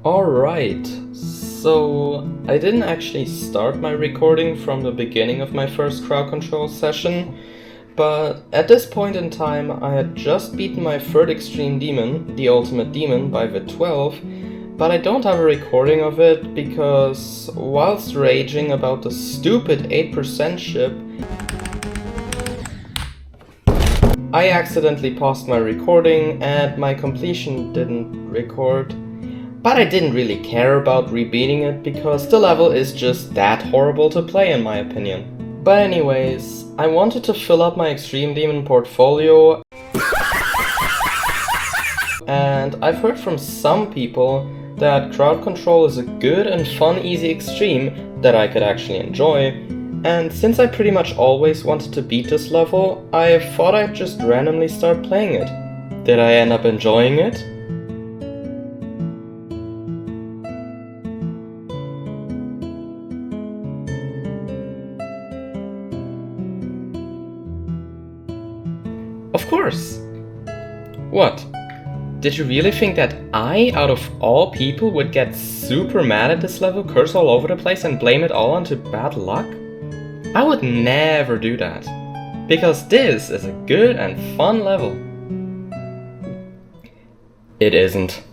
Alright, so I didn't actually start my recording from the beginning of my first crowd control session, but at this point in time I had just beaten my third extreme demon, the ultimate demon, by VIT 12, but I don't have a recording of it because whilst raging about the stupid 8% ship, I accidentally paused my recording and my completion didn't record. But I didn't really care about rebeating it because the level is just that horrible to play in my opinion. But anyways, I wanted to fill up my Extreme Demon portfolio, and I've heard from some people that crowd control is a good and fun easy extreme that I could actually enjoy, and since I pretty much always wanted to beat this level, I thought I'd just randomly start playing it. Did I end up enjoying it? Of course! What? Did you really think that I, out of all people, would get super mad at this level, curse all over the place and blame it all onto bad luck? I would never do that. Because this is a good and fun level. It isn't.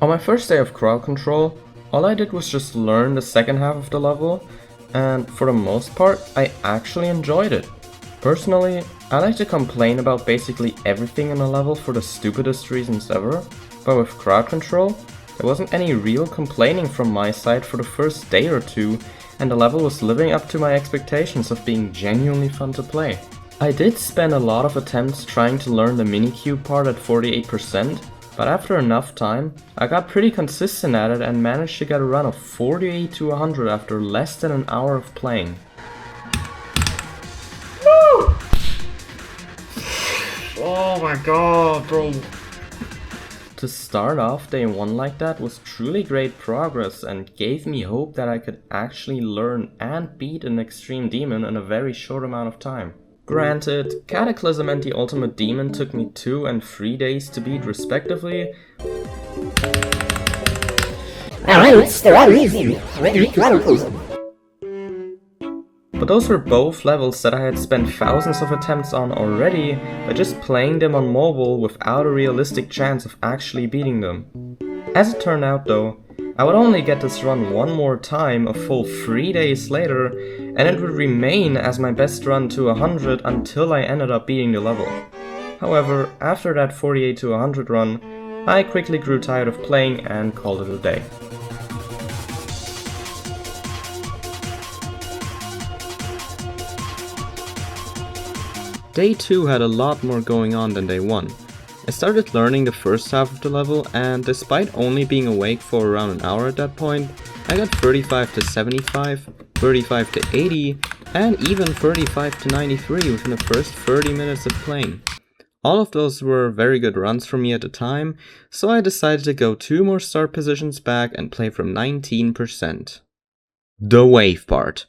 On my first day of crowd control, all I did was just learn the second half of the level, and for the most part, I actually enjoyed it. Personally, I like to complain about basically everything in a level for the stupidest reasons ever, but with crowd control, there wasn't any real complaining from my side for the first day or two, and the level was living up to my expectations of being genuinely fun to play. I did spend a lot of attempts trying to learn the minicube part at 48%, but after enough time, I got pretty consistent at it and managed to get a run of 48 to 100 after less than an hour of playing. Woo! Oh my god, bro. To start off day 1 like that was truly great progress and gave me hope that I could actually learn and beat an extreme demon in a very short amount of time. Granted, Cataclysm and the Ultimate Demon took me 2 and 3 days to beat respectively. But those were both levels that I had spent thousands of attempts on already by just playing them on mobile without a realistic chance of actually beating them. As it turned out though, I would only get this run one more time a full 3 days later, and it would remain as my best run to 100 until I ended up beating the level. However, after that 48 to 100 run, I quickly grew tired of playing and called it a day. Day 2 had a lot more going on than day 1. I started learning the first half of the level, and despite only being awake for around an hour at that point, I got 35 to 75, 35 to 80, and even 35 to 93 within the first 30 minutes of playing. All of those were very good runs for me at the time, so I decided to go 2 more start positions back and play from 19%. The wave part.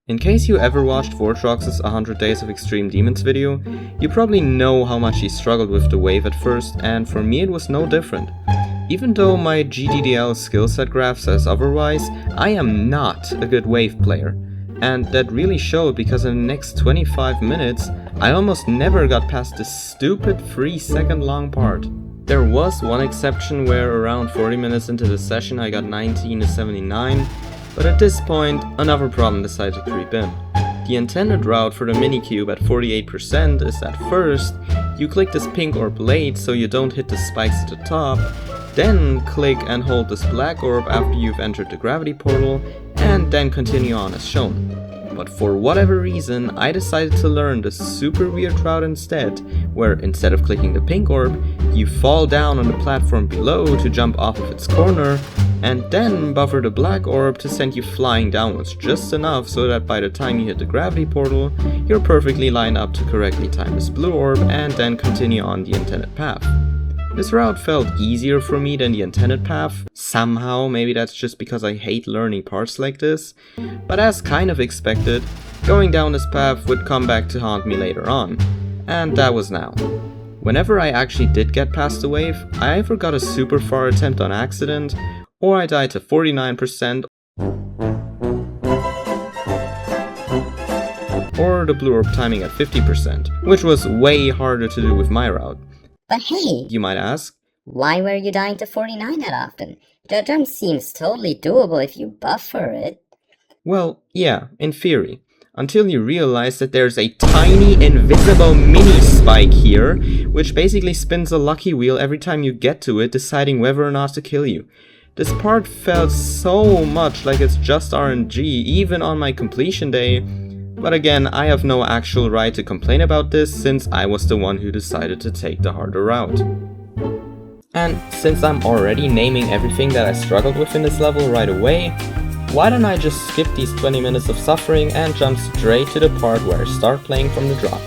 In case you ever watched Vortrox's 100 Days of Extreme Demons video, you probably know how much he struggled with the wave at first, and for me it was no different. Even though my GDDL skillset graph says otherwise, I am not a good wave player. And that really showed because in the next 25 minutes, I almost never got past this stupid 3-second long part. There was one exception where around 40 minutes into the session I got 19 to 79, but at this point, another problem decided to creep in. The intended route for the minicube at 48% is that first, you click this pink orb late so you don't hit the spikes at the top, then click and hold this black orb after you've entered the gravity portal, and then continue on as shown. But for whatever reason, I decided to learn the super weird route instead, where instead of clicking the pink orb, you fall down on the platform below to jump off of its corner, and then buffer the black orb to send you flying downwards just enough so that by the time you hit the gravity portal, you're perfectly lined up to correctly time this blue orb and then continue on the intended path. This route felt easier for me than the intended path. Somehow, maybe that's just because I hate learning parts like this. But as kind of expected, going down this path would come back to haunt me later on. And that was now. Whenever I actually did get past the wave, I either got a super far attempt on accident, or I died to 49%, or the blue orb timing at 50%, which was way harder to do with my route. But hey, You might ask, why were you dying to 49 that often? The jump seems totally doable if you buffer it. well, yeah, in theory. Until you realize that there's a tiny invisible mini spike here, which basically spins a lucky wheel every time you get to it, deciding whether or not to kill you. This part felt so much like it's just RNG, even on my completion day. But again, I have no actual right to complain about this, since I was the one who decided to take the harder route. And since I'm already naming everything that I struggled with in this level right away, why don't I just skip these 20 minutes of suffering and jump straight to the part where I start playing from the drop.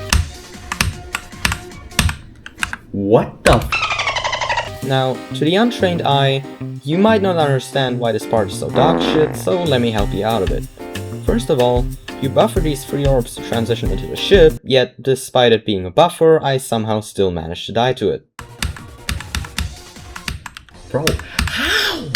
What the f? Now, to the untrained eye, you might not understand why this part is so dog shit, so let me help you out a bit. First of all, you buffer these 3 orbs to transition into the ship, yet despite it being a buffer, I somehow still managed to die to it. Bro, how?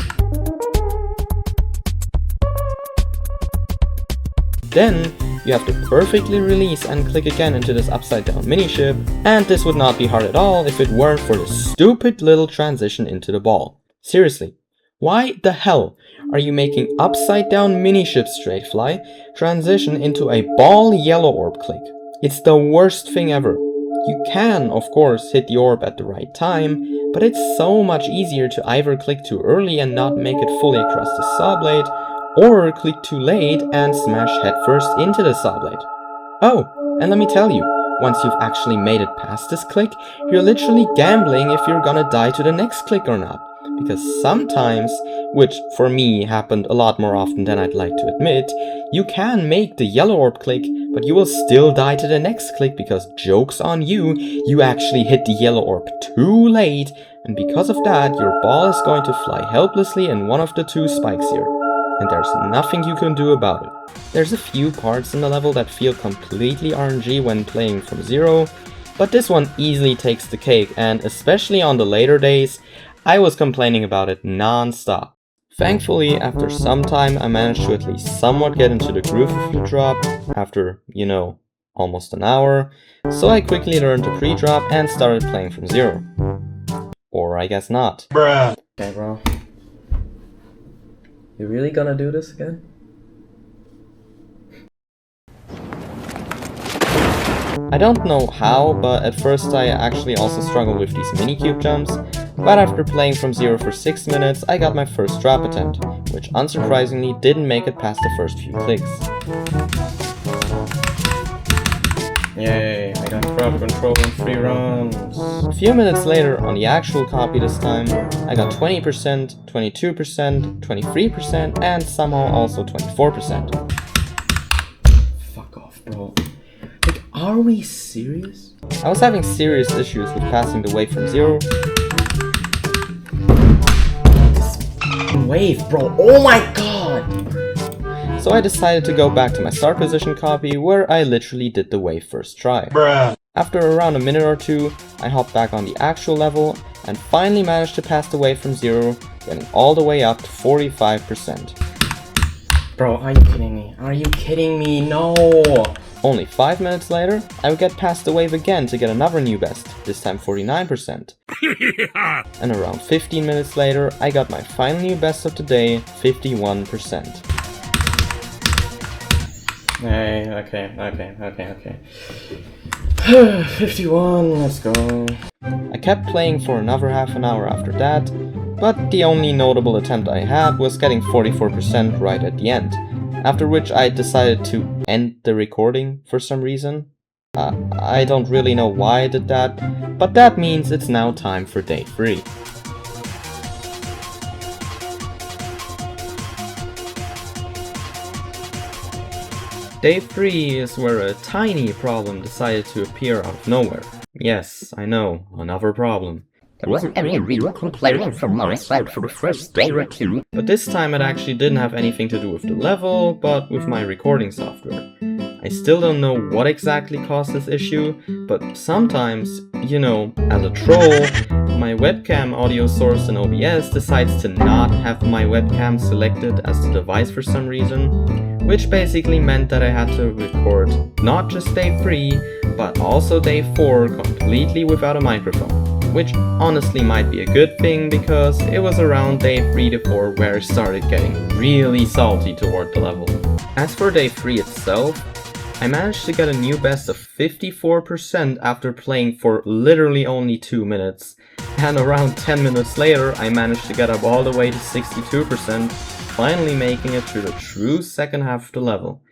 Then, you have to perfectly release and click again into this upside down miniship, and this would not be hard at all if it weren't for the stupid little transition into the ball. Seriously, why the hell are you making upside down miniship straight fly transition into a ball yellow orb click? It's the worst thing ever. You can, of course, hit the orb at the right time, but it's so much easier to either click too early and not make it fully across the saw blade, or click too late and smash headfirst into the saw blade. Oh, and let me tell you, once you've actually made it past this click, you're literally gambling if you're gonna die to the next click or not. Because sometimes, which for me happened a lot more often than I'd like to admit, you can make the yellow orb click, but you will still die to the next click because joke's on you, you actually hit the yellow orb too late, and because of that, your ball is going to fly helplessly in one of the 2 spikes here. And there's nothing you can do about it. There's a few parts in the level that feel completely RNG when playing from zero, but this one easily takes the cake, and especially on the later days, I was complaining about it non-stop. Thankfully, after some time, I managed to at least somewhat get into the groove of the drop, after, you know, almost an hour, so I quickly learned the pre-drop and started playing from zero. Or I guess not. Bruh. Okay, bro. You really gonna do this again? I don't know how, but at first I actually also struggled with these mini-cube jumps, but after playing from zero for 6 minutes, I got my first drop attempt, which unsurprisingly didn't make it past the first few clicks. Yay, I got crowd control in 3 rounds. A few minutes later, on the actual copy this time, I got 20%, 22%, 23%, and somehow also 24%. Fuck off, bro. Like, are we serious? I was having serious issues with passing the wave from zero. This wave, bro, oh my god! So I decided to go back to my start position copy, where I literally did the wave first try. Bruh. After around a minute or 2, I hopped back on the actual level, and finally managed to pass the wave from zero, getting all the way up to 45%. Bro, are you kidding me? Are you kidding me? No! Only 5 minutes later, I would get past the wave again to get another new best, this time 49%. And around 15 minutes later, I got my final new best of the day, 51%. Okay. 51, let's go. I kept playing for another half an hour after that, but the only notable attempt I had was getting 44% right at the end, after which I decided to end the recording for some reason. I don't really know why I did that, but that means it's now time for day 3. Day 3 is where a tiny problem decided to appear out of nowhere. Yes, I know, another problem. There wasn't any real complaining from my side for the first day or two. But this time it actually didn't have anything to do with the level, but with my recording software. I still don't know what exactly caused this issue, but sometimes, you know, as a troll, my webcam audio source in OBS decides to not have my webcam selected as the device for some reason, which basically meant that I had to record not just day 3, but also day 4 completely without a microphone. Which honestly might be a good thing, because it was around day 3 to 4 where I started getting really salty toward the level. As for day 3 itself, I managed to get a new best of 54% after playing for literally only 2 minutes, and around 10 minutes later I managed to get up all the way to 62%, finally making it through the true second half of the level.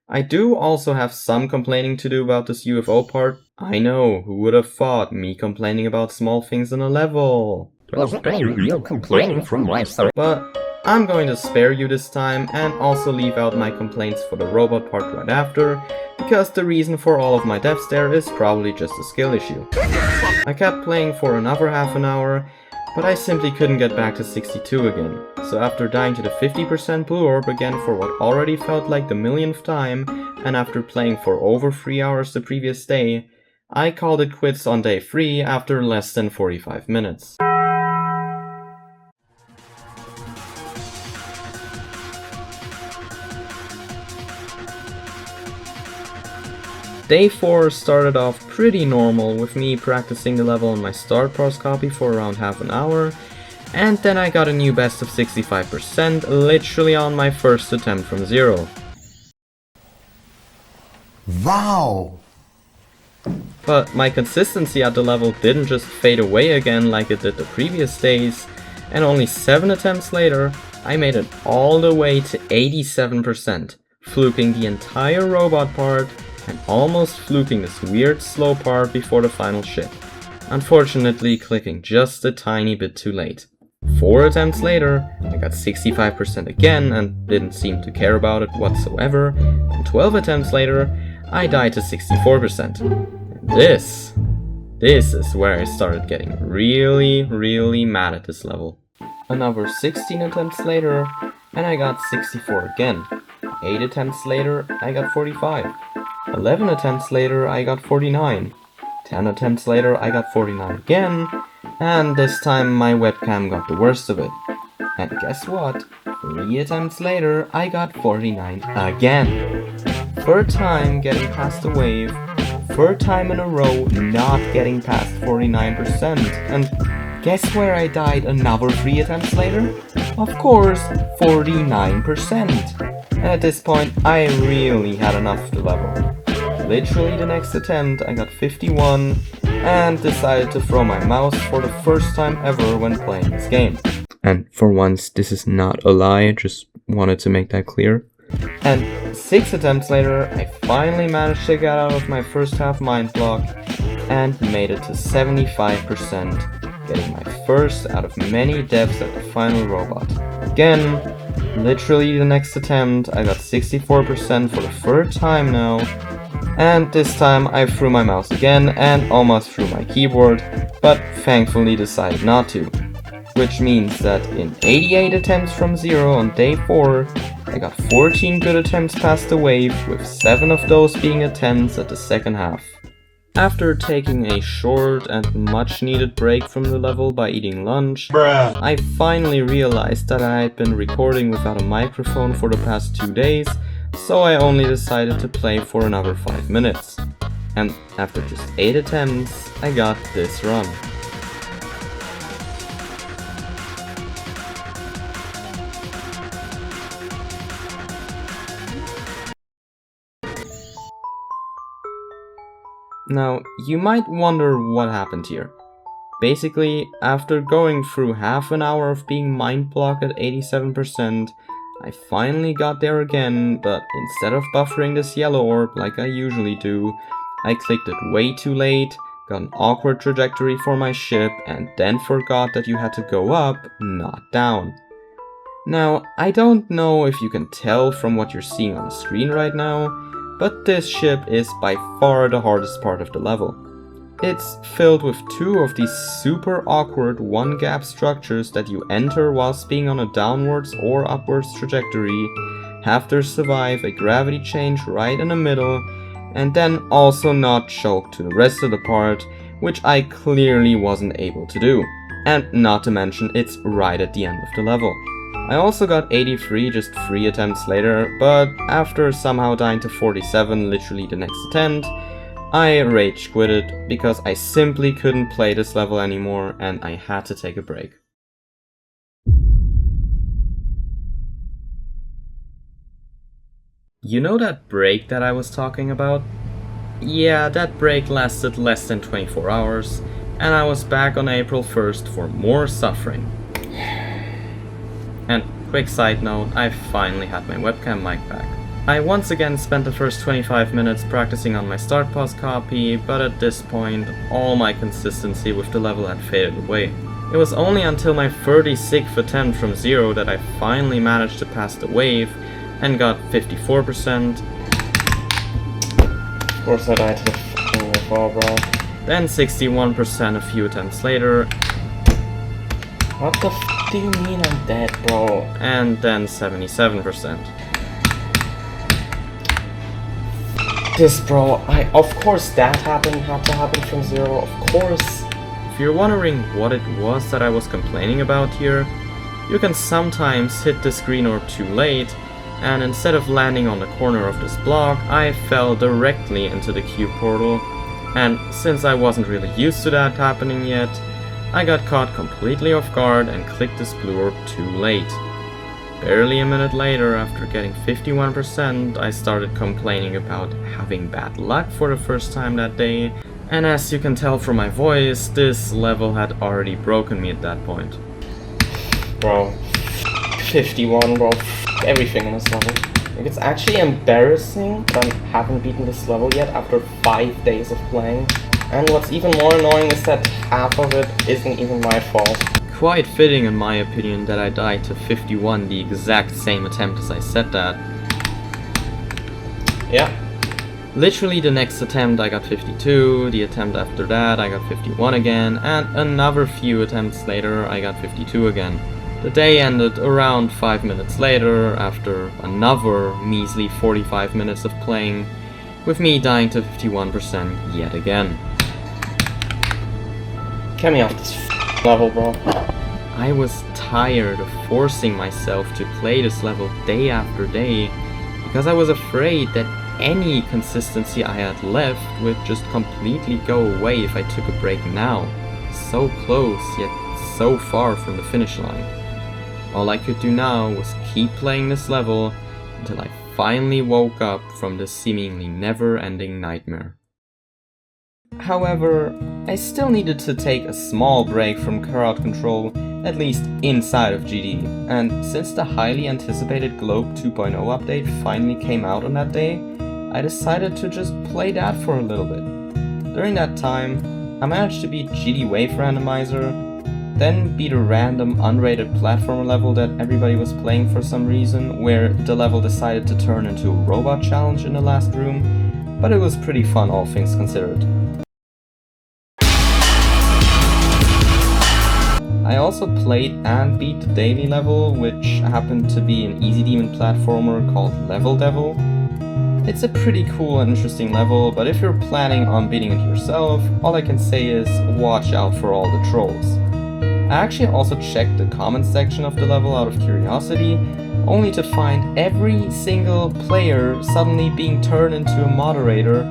I do also have some complaining to do about this UFO part. I know, who would have thought me complaining about small things in a level? There wasn't any real complaining from my side. But I'm going to spare you this time and also leave out my complaints for the robot part right after, because the reason for all of my deaths there is probably just a skill issue. I kept playing for another half an hour, but I simply couldn't get back to 62 again. So after dying to the 50% blue orb again for what already felt like the millionth time, and after playing for over 3 hours the previous day, I called it quits on day 3 after less than 45 minutes. Day 4 started off pretty normal, with me practicing the level on my start parse copy for around half an hour, and then I got a new best of 65% literally on my first attempt from 0. Wow! But my consistency at the level didn't just fade away again like it did the previous days, and only 7 attempts later I made it all the way to 87%, fluking the entire robot part and almost fluking this weird slow part before the final ship, unfortunately clicking just a tiny bit too late. 4 attempts later, I got 65% again and didn't seem to care about it whatsoever, and 12 attempts later, I died to 64%. And this is where I started getting really mad at this level. Another 16 attempts later, and I got 64 again. 8 attempts later, I got 45. 11 attempts later, I got 49. 10 attempts later, I got 49 again, and this time my webcam got the worst of it. And guess what? 3 attempts later, I got 49 again. Third time getting past the wave, third time in a row not getting past 49%, and guess where I died another 3 attempts later? Of course, 49%. And at this point, I really had enough of the level. Literally the next attempt, I got 51, and decided to throw my mouse for the first time ever when playing this game. And for once, this is not a lie, just wanted to make that clear. And 6 attempts later, I finally managed to get out of my first half mind block, and made it to 75%, getting my first out of many deaths at the final robot. Again, literally the next attempt, I got 64% for the third time now, and this time I threw my mouse again and almost threw my keyboard, but thankfully decided not to. Which means that in 88 attempts from 0 on day 4, I got 14 good attempts past the wave, with 7 of those being attempts at the second half. After taking a short and much needed break from the level by eating lunch, I finally realized that I had been recording without a microphone for the past 2 days, so I only decided to play for another 5 minutes. And after just 8 attempts, I got this run. Now, you might wonder what happened here. Basically, after going through half an hour of being mind blocked at 87%, I finally got there again, but instead of buffering this yellow orb like I usually do, I clicked it way too late, got an awkward trajectory for my ship, and then forgot that you had to go up, not down. Now, I don't know if you can tell from what you're seeing on the screen right now, but this ship is by far the hardest part of the level. It's filled with two of these super awkward one-gap structures that you enter whilst being on a downwards or upwards trajectory, have to survive a gravity change right in the middle, and then also not choke to the rest of the part, which I clearly wasn't able to do. And not to mention, it's right at the end of the level. I also got 83 just 3 attempts later, but after somehow dying to 47 literally the next attempt, I rage quitted because I simply couldn't play this level anymore and I had to take a break. You know that break that I was talking about? Yeah, that break lasted less than 24 hours, and I was back on April 1st for more suffering. And quick side note, I finally had my webcam mic back. I once again spent the first 25 minutes practicing on my start pause copy, but at this point, all my consistency with the level had faded away. It was only until my 36th attempt from 0 that I finally managed to pass the wave and got 54%. Of course I died to the f***ing wave, bro. Then 61% a few attempts later. What the f*** do you mean I'm dead, bro? And then 77%. This, bro, of course that had to happen from 0, of course. If you're wondering what it was that I was complaining about here, you can sometimes hit the screen orb too late, and instead of landing on the corner of this block, I fell directly into the cube portal, and since I wasn't really used to that happening yet, I got caught completely off guard and clicked this blue orb too late. Barely a minute later, after getting 51%, I started complaining about having bad luck for the first time that day, and as you can tell from my voice, this level had already broken me at that point. Bro, 51, bro, everything in this level. Like, it's actually embarrassing that I haven't beaten this level yet after 5 days of playing. And what's even more annoying is that half of it isn't even my fault. Quite fitting in my opinion that I died to 51 the exact same attempt as I said that. Yeah. Literally the next attempt I got 52, the attempt after that I got 51 again, and another few attempts later I got 52 again. The day ended around 5 minutes later, after another measly 45 minutes of playing, with me dying to 51% yet again. Get me off this level, bro. I was tired of forcing myself to play this level day after day, because I was afraid that any consistency I had left would just completely go away if I took a break now. So close, yet so far from the finish line. All I could do now was keep playing this level until I finally woke up from this seemingly never-ending nightmare. However, I still needed to take a small break from crowd control, at least inside of GD, and since the highly anticipated Globe 2.0 update finally came out on that day, I decided to just play that for a little bit. During that time, I managed to beat GD Wave Randomizer, then beat a random unrated platformer level that everybody was playing for some reason, where the level decided to turn into a robot challenge in the last room, but it was pretty fun all things considered. I also played and beat the daily level, which happened to be an easy demon platformer called Level Devil. It's a pretty cool and interesting level, but if you're planning on beating it yourself, all I can say is watch out for all the trolls. I actually also checked the comments section of the level out of curiosity, only to find every single player suddenly being turned into a moderator,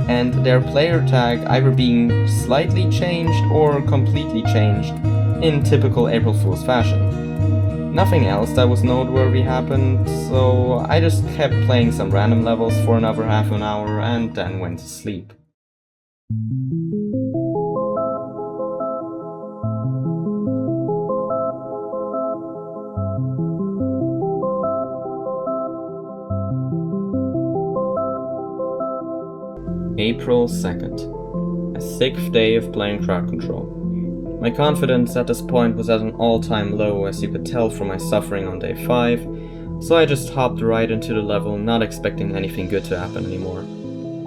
and their player tag either being slightly changed or completely changed, in typical April Fool's fashion. Nothing else that was noteworthy happened, so I just kept playing some random levels for another half an hour and then went to sleep. April 2nd, a 6th day of playing crowd control. My confidence at this point was at an all-time low, as you could tell from my suffering on day 5, so I just hopped right into the level, not expecting anything good to happen anymore.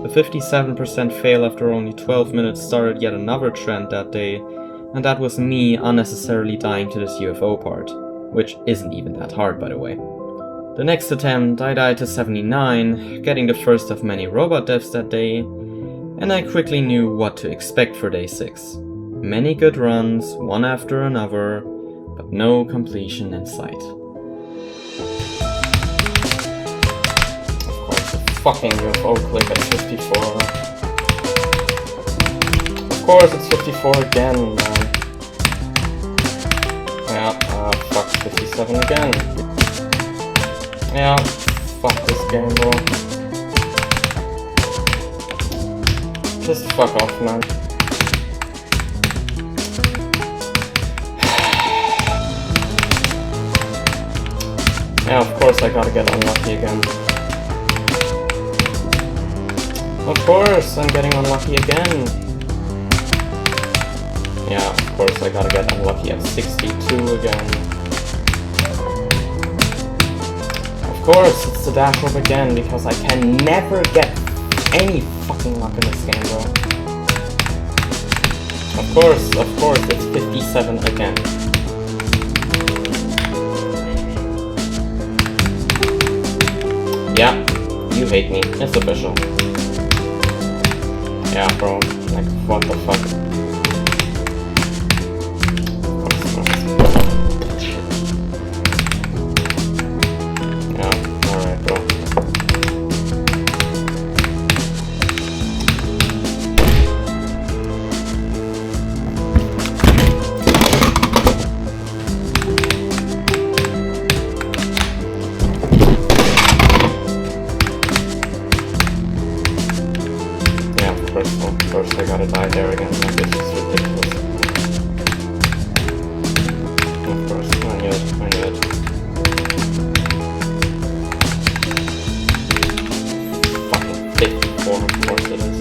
The 57% fail after only 12 minutes started yet another trend that day, and that was me unnecessarily dying to this UFO part, which isn't even that hard by the way. The next attempt I died to 79, getting the first of many robot deaths that day, and I quickly knew what to expect for day 6. Many good runs, one after another, but no completion in sight. Fucking UFO clip at 54. Of course it's 54 again, man. Yeah, fuck 57 again. Yeah, fuck this game, bro. Just fuck off, man. Yeah, of course I gotta get unlucky again. Of course, I'm getting unlucky again. Yeah, of course, I gotta get unlucky at 62 again. Of course, it's the dash rope again, because I can never get any fucking luck in this game, bro. Of course, it's 57 again. Yeah, you hate me. It's official. Yeah, bro, like, what the fuck? Yeah, alright, bro. First I gotta die there again, like this is ridiculous. Of course, I knew it. Fucking 54, of course it is.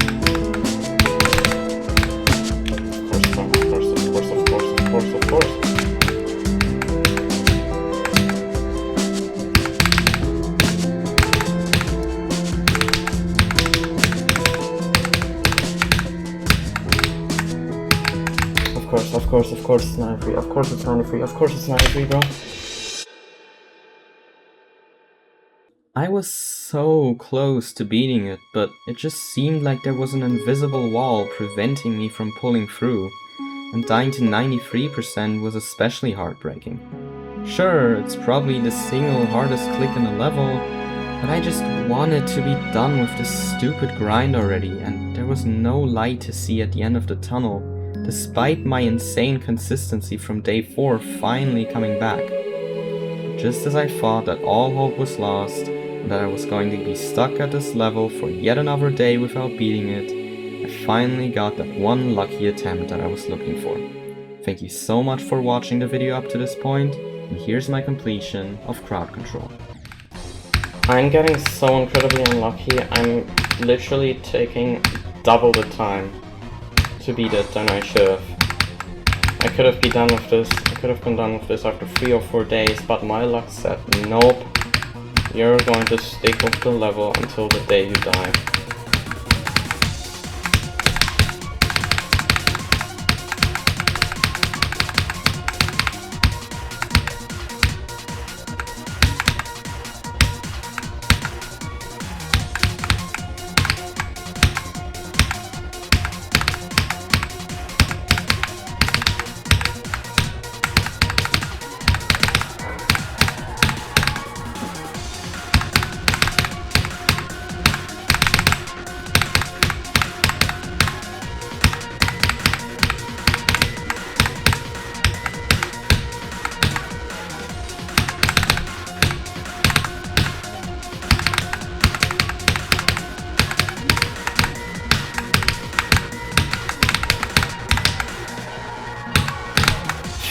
Of course. Of course it's 93, of course it's 93, bro. I was so close to beating it, but it just seemed like there was an invisible wall preventing me from pulling through, and dying to 93% was especially heartbreaking. Sure, it's probably the single hardest click in the level, but I just wanted to be done with this stupid grind already, and there was no light to see at the end of the tunnel, despite my insane consistency from day 4 finally coming back. Just as I thought that all hope was lost, and that I was going to be stuck at this level for yet another day without beating it, I finally got that one lucky attempt that I was looking for. Thank you so much for watching the video up to this point, and here's my completion of Crowd Control. I'm getting so incredibly unlucky, I'm literally taking double the time to beat it than I should have. I could have been done with this after 3 or 4 days, but my luck said nope, you're going to stick with the level until the day you die.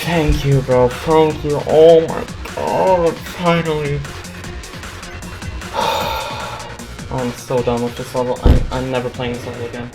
Thank you, bro. Thank you. Oh my god, finally. I'm so done with this level. I'm never playing this level again.